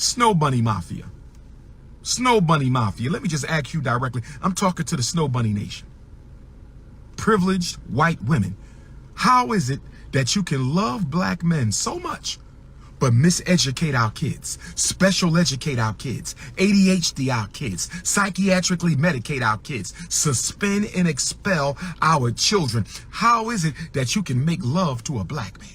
SnowBunnyMafia. SnowBunnyMafia. Let me just ask you directly. I'm talking to the Snow Bunny Nation. Privileged white women. How is it that you can love black men so much, but miseducate our kids, special educate our kids, ADHD our kids, psychiatrically medicate our kids, suspend and expel our children? How is it that you can make love to a black man,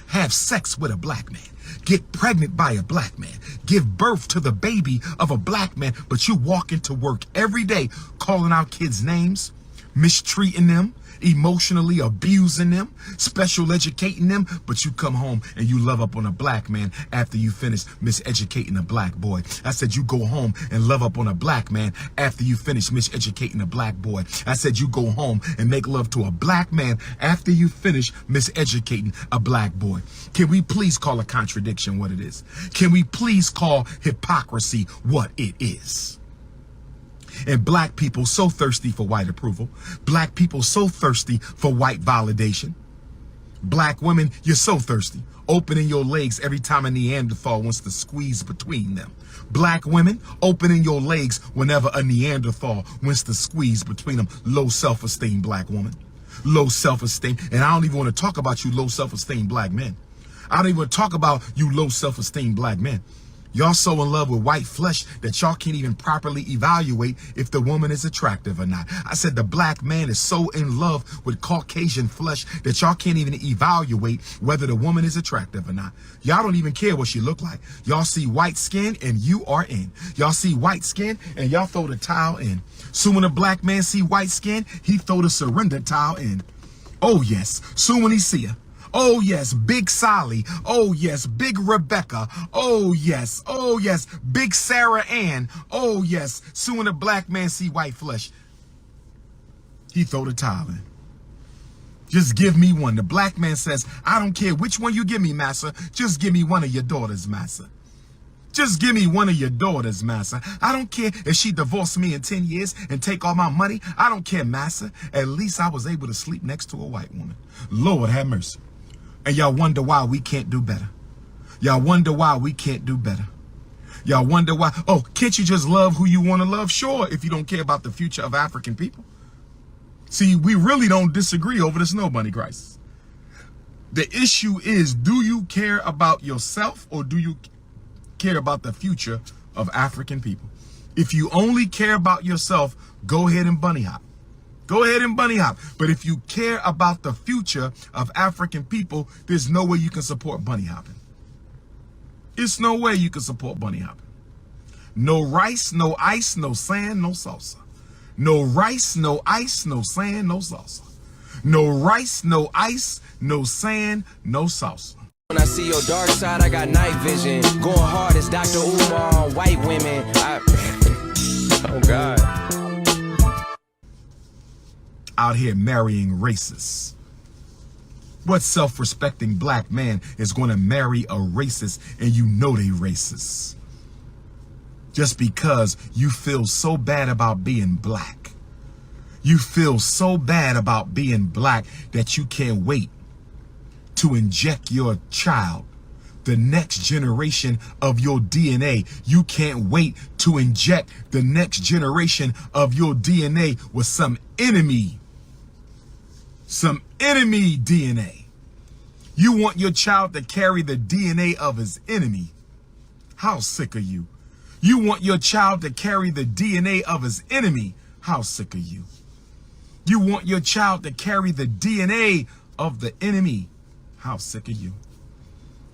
have sex with a black man, get pregnant by a black man, give birth to the baby of a black man, but you walk into work every day calling our kids names, mistreating them, emotionally abusing them, special educating them, but you come home and you love up on a black man after you finish miseducating a black boy. I said you go home and love up on a black man after you finish miseducating a black boy. I said you go home and make love to a black man after you finish miseducating a black boy. Can we please call a contradiction what it is? Can we please call hypocrisy what it is? And black people so thirsty for white approval. Black people so thirsty for white validation. Black women, you're so thirsty, opening your legs every time a Neanderthal wants to squeeze between them. Black women, opening your legs whenever a Neanderthal wants to squeeze between them. Low self-esteem black woman. Low self-esteem. And I don't even want to talk about you low self-esteem black men. I don't even want to talk about you low self-esteem black men. Y'all so in love with white flesh that y'all can't even properly evaluate if the woman is attractive or not. I said the black man is so in love with Caucasian flesh that y'all can't even evaluate whether the woman is attractive or not. Y'all don't even care what she look like. Y'all see white skin and you are in. Y'all see white skin and y'all throw the towel in. Soon when a black man see white skin, he throw the surrender towel in. Oh yes, soon when he see her. Oh yes, Big Sally. Oh yes, Big Rebecca. Oh yes, Big Sarah Ann. Oh yes, soon when a black man see white flesh, he throw the towel in. Just give me one. The black man says, I don't care which one you give me, massa. Just give me one of your daughters, massa. Just give me one of your daughters, massa. I don't care if she divorced me in 10 years and take all my money. I don't care, massa. At least I was able to sleep next to a white woman. Lord have mercy. And y'all wonder why we can't do better. Y'all wonder why we can't do better. Y'all wonder why. Oh, can't you just love who you want to love? Sure, if you don't care about the future of African people. See, we really don't disagree over the Snow Bunny crisis. The issue is, do you care about yourself or do you care about the future of African people? If you only care about yourself, go ahead and bunny hop. Go ahead and bunny hop. But if you care about the future of African people, there's no way you can support bunny hopping. It's no way you can support bunny hopping. No rice, no ice, no sand, no salsa. No rice, no ice, no sand, no salsa. No rice, no ice, no sand, no salsa. When I see your dark side, I got night vision. Going hard as Dr. Umar on white women. Oh God. Out here marrying racists. What self-respecting black man is going to marry a racist and you know they racist? Just because you feel so bad about being black. You feel so bad about being black that you can't wait to inject your child, the next generation of your DNA. You can't wait to inject the next generation of your DNA with some enemy DNA. You want your child to carry the DNA of his enemy. How sick are you? You want your child to carry the DNA of his enemy. How sick are you? You want your child to carry the DNA of the enemy. How sick are you?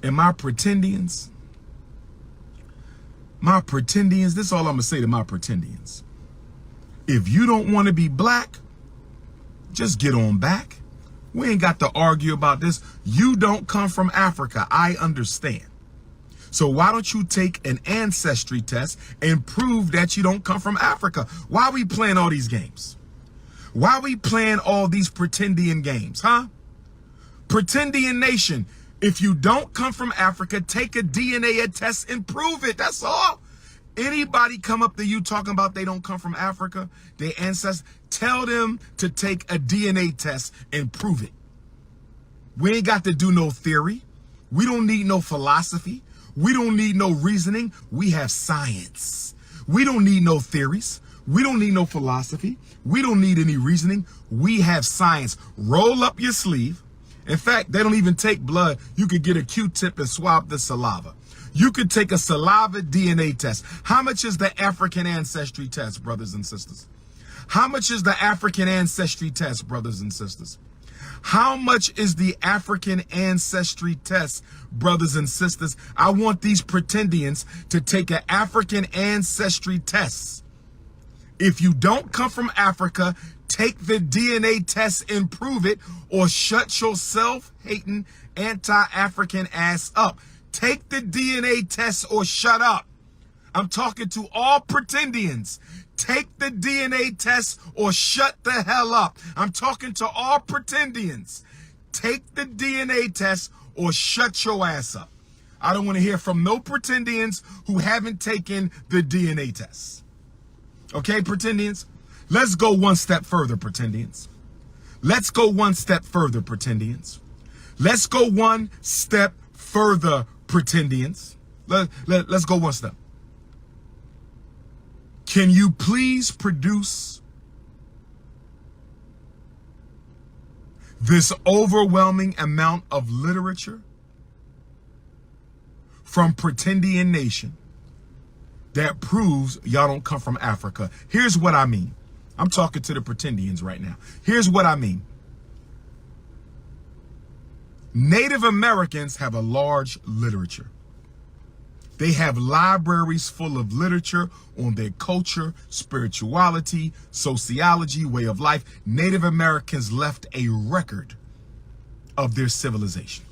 And my pretendians, this is all I'm going to say to my pretendians. If you don't want to be black, just get on back. We ain't got to argue about this. You don't come from Africa. I understand. So why don't you take an ancestry test and prove that you don't come from Africa? Why are we playing all these games? Why are we playing all these pretendian games, huh? Pretendian nation, if you don't come from Africa, take a DNA test and prove it. That's all. Anybody come up to you talking about they don't come from Africa, their ancestors, tell them to take a DNA test and prove it. We ain't got to do no theory. We don't need no philosophy. We don't need no reasoning. We have science. We don't need no theories. We don't need no philosophy. We don't need any reasoning. We have science. Roll up your sleeve. In fact, they don't even take blood. You could get a Q-tip and swab the saliva. You could take a saliva DNA test. How much is the African ancestry test, brothers and sisters? How much is the African ancestry test, brothers and sisters? How much is the African ancestry test, brothers and sisters? I want these pretendians to take an African ancestry test. If you don't come from Africa, take the DNA test and prove it, or shut your self-hating anti-African ass up. Take the DNA test or shut up. I'm talking to all pretendians. Take the DNA test or shut the hell up. I'm talking to all pretendians. Take the DNA test or shut your ass up. I don't want to hear from no pretendians who haven't taken the DNA test. Okay, pretendians? Let's go one step further, pretendians. Let's go one step further, pretendians. Let's go one step further, pretendians. Let's go one step. Can you please produce this overwhelming amount of literature from Pretendian Nation that proves y'all don't come from Africa? Here's what I mean. I'm talking to the Pretendians right now. Here's what I mean. Native Americans have a large literature. They have libraries full of literature on their culture, spirituality, sociology, way of life. Native Americans left a record of their civilization.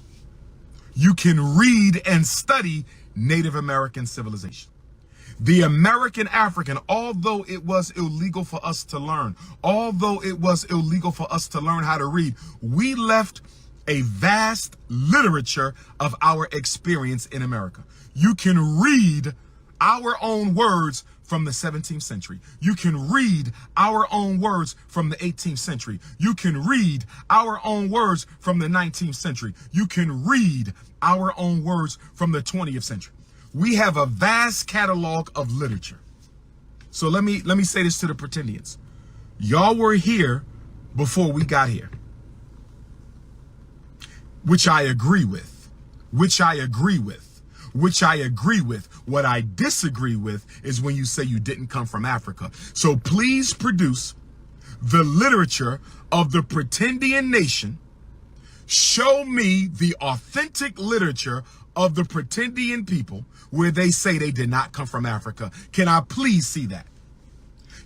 You can read and study Native American civilization. The American African, although it was illegal for us to learn, although it was illegal for us to learn how to read, we left a vast literature of our experience in America. You can read our own words from the 17th century. You can read our own words from the 18th century. You can read our own words from the 19th century. You can read our own words from the 20th century. We have a vast catalog of literature. So let me say this to the Pretendians. Y'all were here before we got here. Which I agree with. What I disagree with is when you say you didn't come from Africa. So please produce the literature of the Pretendian Nation. Show me the authentic literature of the Pretendian people where they say they did not come from Africa. Can I please see that?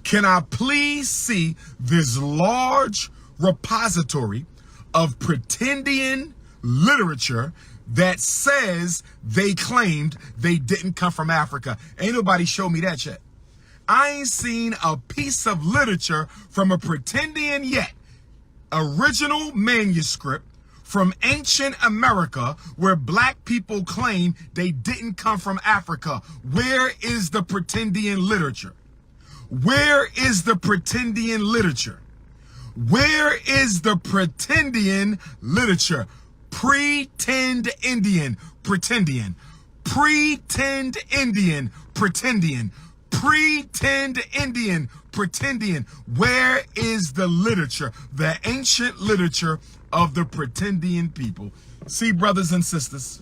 Can I please see this large repository of Pretendian literature that says they claimed they didn't come from Africa? Ain't nobody show me that yet. I ain't seen a piece of literature from a Pretendian yet. Original manuscript from ancient America where black people claim they didn't come from Africa. Where is the Pretendian literature? Where is the Pretendian literature? Where is the Pretendian literature? Pretend Indian, Pretendian. Pretend Indian, Pretendian. Pretend Indian, Pretendian. Where is the literature, the ancient literature of the Pretendian people? See, brothers and sisters,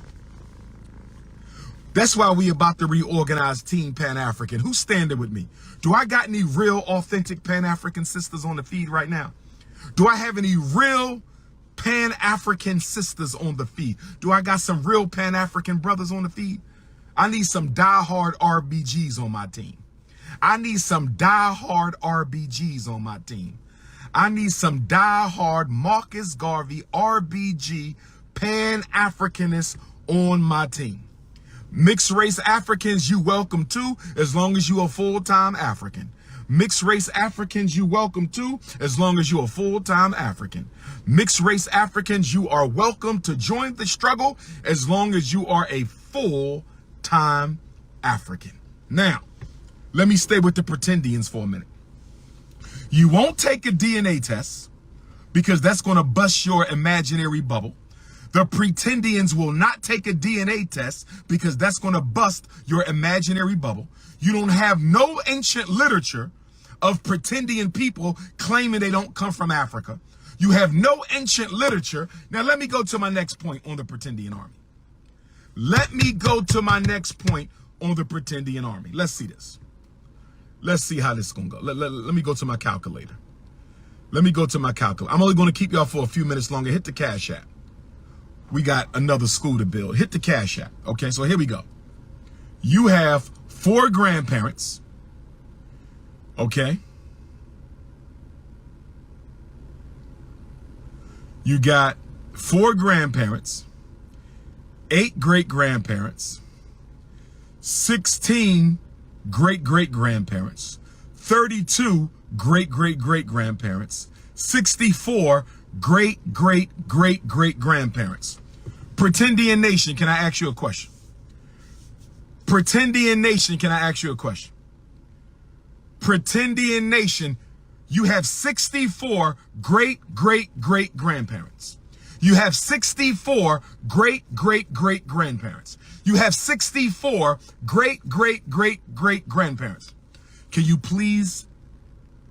that's why we about to reorganize Team Pan-African. Who's standing with me? Do I got any real authentic Pan-African sisters on the feed right now? Do I have any real Pan-African sisters on the feed? Do I got some real Pan-African brothers on the feed? I need some diehard RBGs on my team. I need some diehard RBGs on my team. I need some diehard Marcus Garvey RBG Pan-Africanists on my team. Mixed race Africans, you welcome too, as long as you a full-time African. Mixed race Africans, you welcome too, as long as you're a full-time African. Mixed race Africans, you are welcome to join the struggle as long as you are a full-time African. Now, let me stay with the Pretendians for a minute. You won't take a DNA test because that's going to bust your imaginary bubble. The Pretendians will not take a DNA test because that's going to bust your imaginary bubble. You don't have no ancient literature of Pretendian people claiming they don't come from Africa. You have no ancient literature. Now, let me go to my next point on the Pretendian army. Let me go to my next point on the Pretendian army. Let's see this. Let's see how this is going to go. Let me go to my calculator. Let me go to my calculator. I'm only going to keep y'all for a few minutes longer. Hit the Cash App. We got another school to build. Hit the Cash App. Okay, so here we go. You have 4 grandparents. Okay. You got 4 grandparents, 8 great-grandparents, 16 great-great-grandparents, 32 great-great-great-grandparents, 64 great-great-great-great-grandparents. Pretendian Nation, can I ask you a question? Pretendian Nation, can I ask you a question? Pretendian Nation, you have 64 great-great-great-grandparents. You have 64 great-great-great-grandparents. You have 64 great-great-great-great-grandparents. Can you please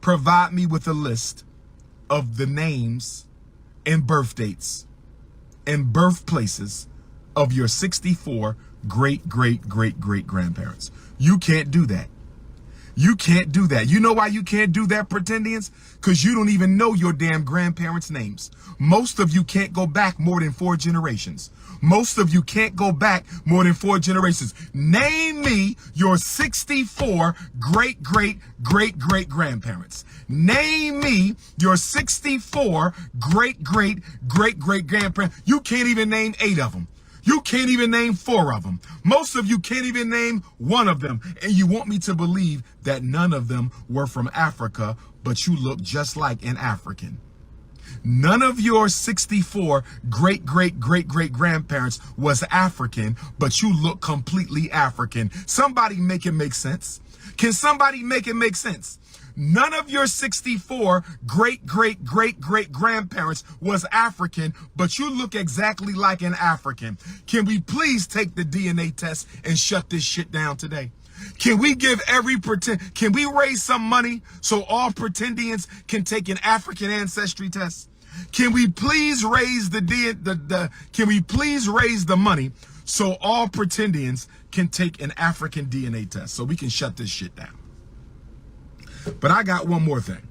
provide me with a list of the names and birth dates and birthplaces of your 64 great-great-great-great-grandparents? You can't do that. You can't do that. You know why you can't do that, Pretendians? Because you don't even know your damn grandparents' names. Most of you can't go back more than 4 generations. Most of you can't go back more than 4 generations. Name me your 64 great-great-great-great-grandparents. Name me your 64 great-great-great-great-grandparents. You can't even name 8 of them. You can't even name 4 of them. Most of you can't even name 1 of them. And you want me to believe that none of them were from Africa, but you look just like an African. None of your 64 great-great-great-great-grandparents was African, but you look completely African. Somebody make it make sense. Can somebody make it make sense? None of your 64 great-great-great-great-grandparents was African, but you look exactly like an African. Can we please take the DNA test and shut this shit down today? Can we give can we raise some money so all Pretendians can take an African ancestry test? Can we please raise can we please raise the money so all Pretendians can take an African DNA test so we can shut this shit down? But I got one more thing.